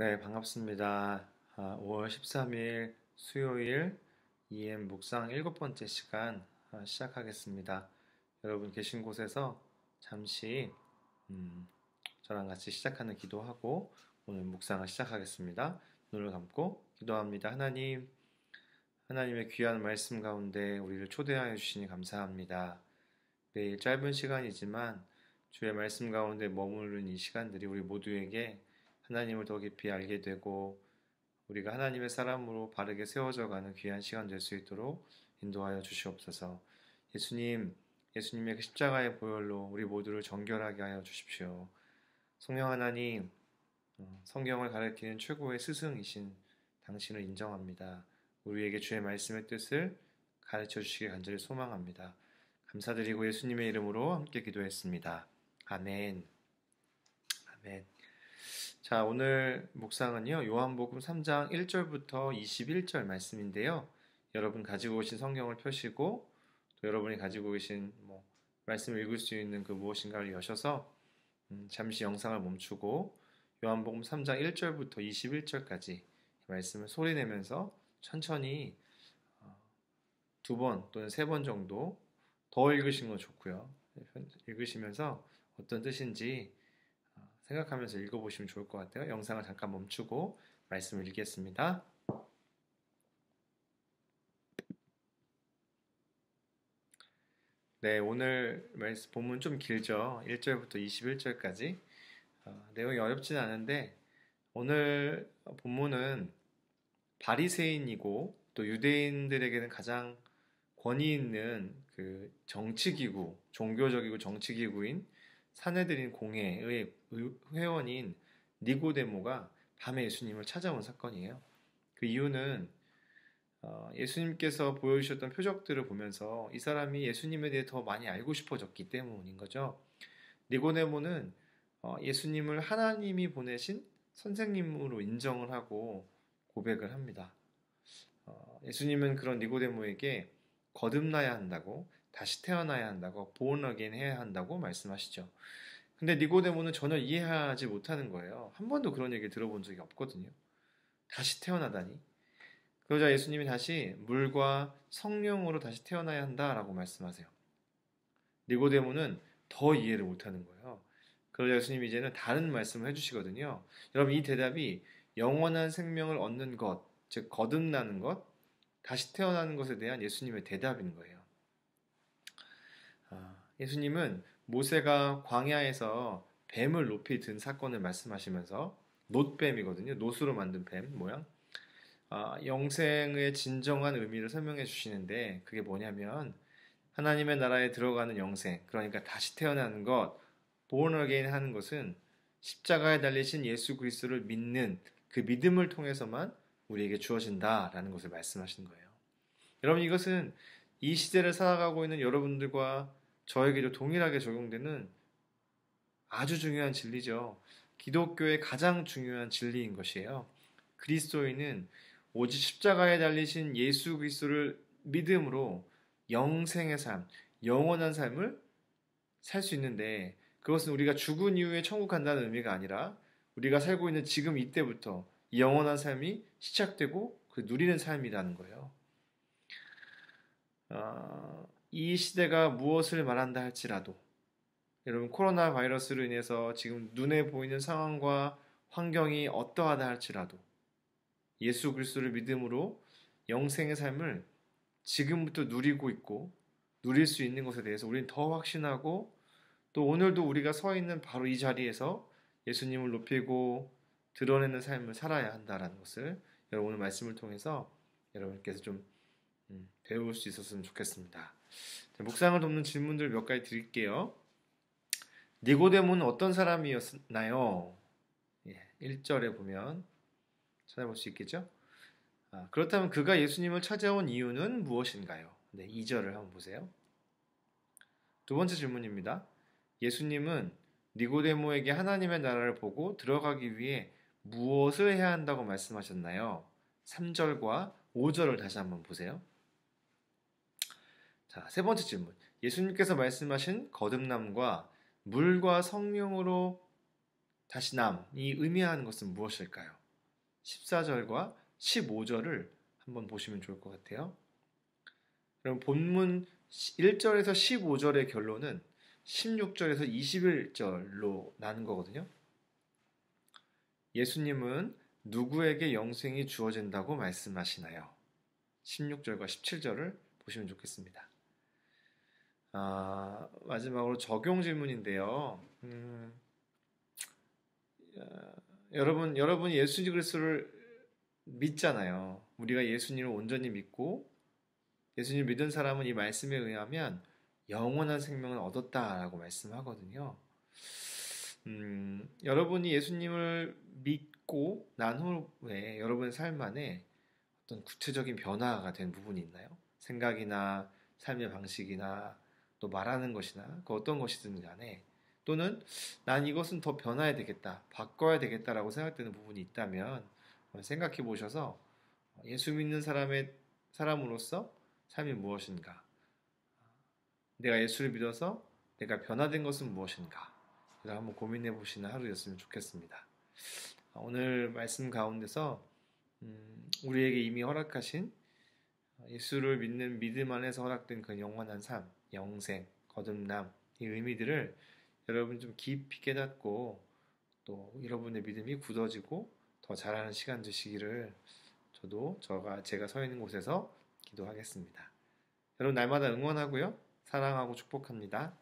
네, 반갑습니다. 5월 13일 수요일 EM 묵상 일곱 번째 시간 시작하겠습니다. 여러분 계신 곳에서 잠시 저랑 같이 시작하는 기도하고 오늘 묵상을 시작하겠습니다. 눈을 감고 기도합니다. 하나님의 귀한 말씀 가운데 우리를 초대하여 주시니 감사합니다. 매일 짧은 시간이지만 주의 말씀 가운데 머무르는 이 시간들이 우리 모두에게 하나님을 더 깊이 알게 되고 우리가 하나님의 사람으로 바르게 세워져 가는 귀한 시간 될 수 있도록 인도하여 주시옵소서. 예수님의 그 십자가의 보혈로 우리 모두를 정결하게 하여 주십시오. 성령 하나님, 성경을 가르치는 최고의 스승이신 당신을 인정합니다. 우리에게 주의 말씀의 뜻을 가르쳐 주시길 간절히 소망합니다. 감사드리고 예수님의 이름으로 함께 기도했습니다. 아멘. 아멘. 자, 오늘 묵상은요, 요한복음 3장 1절부터 21절 말씀인데요. 여러분 가지고 오신 성경을 펴시고, 또 여러분이 가지고 계신 말씀을 읽을 수 있는 그 무엇인가를 여셔서, 잠시 영상을 멈추고, 요한복음 3장 1절부터 21절까지 말씀을 소리내면서 천천히 두 번 또는 세 번 정도 더 읽으시는 건 좋고요. 읽으시면서 어떤 뜻인지 생각하면서 읽어보시면 좋을 것 같아요. 영상을 잠깐 멈추고 말씀을 읽겠습니다. 네, 오늘 본문 좀 길죠. 1절부터 21절까지. 내용이 어렵진 않은데 오늘 본문은 바리새인이고 또 유대인들에게는 가장 권위 있는 그 정치기구, 종교적이고 정치기구인 사내들인 공회의 회원인 니고데모가 밤에 예수님을 찾아온 사건이에요. 그 이유는 예수님께서 보여주셨던 표적들을 보면서 이 사람이 예수님에 대해 더 많이 알고 싶어졌기 때문인 거죠. 니고데모는 예수님을 하나님이 보내신 선생님으로 인정을 하고 고백을 합니다. 예수님은 그런 니고데모에게 거듭나야 한다고, 다시 태어나야 한다고, born again 해야 한다고 말씀하시죠. 근데 니고데모는 전혀 이해하지 못하는 거예요. 한 번도 그런 얘기 들어본 적이 없거든요. 다시 태어나다니. 그러자 예수님이 다시 물과 성령으로 다시 태어나야 한다라고 말씀하세요. 니고데모는 더 이해를 못하는 거예요. 그러자 예수님이 이제는 다른 말씀을 해주시거든요. 여러분, 이 대답이 영원한 생명을 얻는 것, 즉 거듭나는 것, 다시 태어나는 것에 대한 예수님의 대답인 거예요. 예수님은 모세가 광야에서 뱀을 높이 든 사건을 말씀하시면서 놋뱀이거든요. 놋으로 만든 뱀 모양. 영생의 진정한 의미를 설명해 주시는데 그게 뭐냐면 하나님의 나라에 들어가는 영생, 그러니까 다시 태어나는 것, born again 하는 것은 십자가에 달리신 예수 그리스도를 믿는 그 믿음을 통해서만 우리에게 주어진다라는 것을 말씀하시는 거예요. 여러분, 이것은 이 시대를 살아가고 있는 여러분들과 저에게도 동일하게 적용되는 아주 중요한 진리죠. 기독교의 가장 중요한 진리인 것이에요. 그리스도인은 오직 십자가에 달리신 예수 그리스도를 믿음으로 영생의 삶, 영원한 삶을 살 수 있는데 그것은 우리가 죽은 이후에 천국 간다는 의미가 아니라 우리가 살고 있는 지금 이때부터 이 영원한 삶이 시작되고 그 누리는 삶이라는 거예요. 이 시대가 무엇을 말한다 할지라도 여러분, 코로나 바이러스로 인해서 지금 눈에 보이는 상황과 환경이 어떠하다 할지라도 예수 그리스도를 믿음으로 영생의 삶을 지금부터 누리고 있고 누릴 수 있는 것에 대해서 우리는 더 확신하고 또 오늘도 우리가 서 있는 바로 이 자리에서 예수님을 높이고 드러내는 삶을 살아야 한다는 것을 여러분 오늘 말씀을 통해서 여러분께서 좀 배울 수 있었으면 좋겠습니다. 묵상을 돕는 질문들 몇 가지 드릴게요. 니고데모는 어떤 사람이었나요? 1절에 보면 찾아볼 수 있겠죠? 그렇다면 그가 예수님을 찾아온 이유는 무엇인가요? 2절을 한번 보세요. 두 번째 질문입니다. 예수님은 니고데모에게 하나님의 나라를 보고 들어가기 위해 무엇을 해야 한다고 말씀하셨나요? 3절과 5절을 다시 한번 보세요. 자, 세 번째 질문. 예수님께서 말씀하신 거듭남과 물과 성령으로 다시 남이 의미하는 것은 무엇일까요? 14절과 15절을 한번 보시면 좋을 것 같아요. 그럼 본문 1절에서 15절의 결론은 16절에서 21절로 나눈 거거든요. 예수님은 누구에게 영생이 주어진다고 말씀하시나요? 16절과 17절을 보시면 좋겠습니다. 마지막으로 적용 질문인데요. 여러분이 예수 그리스도를 믿잖아요. 우리가 예수님을 온전히 믿고 예수님을 믿은 사람은 이 말씀에 의하면 영원한 생명을 얻었다라고 말씀하거든요. 여러분이 예수님을 믿고 난 후에 여러분의 삶 안에 어떤 구체적인 변화가 된 부분이 있나요? 생각이나 삶의 방식이나 또 말하는 것이나 그 어떤 것이든 간에 또는 난 이것은 더 변화해야 되겠다, 바꿔야 되겠다라고 생각되는 부분이 있다면 생각해 보셔서 예수 믿는 사람으로서 삶이 무엇인가? 내가 예수를 믿어서 내가 변화된 것은 무엇인가? 이걸 한번 고민해 보시는 하루였으면 좋겠습니다. 오늘 말씀 가운데서 우리에게 이미 허락하신 예수를 믿는 믿음 안에서 허락된 그 영원한 삶, 영생, 거듭남 이 의미들을 여러분 좀 깊이 깨닫고 또 여러분의 믿음이 굳어지고 더 잘하는 시간 되시기를 제가 서 있는 곳에서 기도하겠습니다. 여러분 날마다 응원하고요. 사랑하고 축복합니다.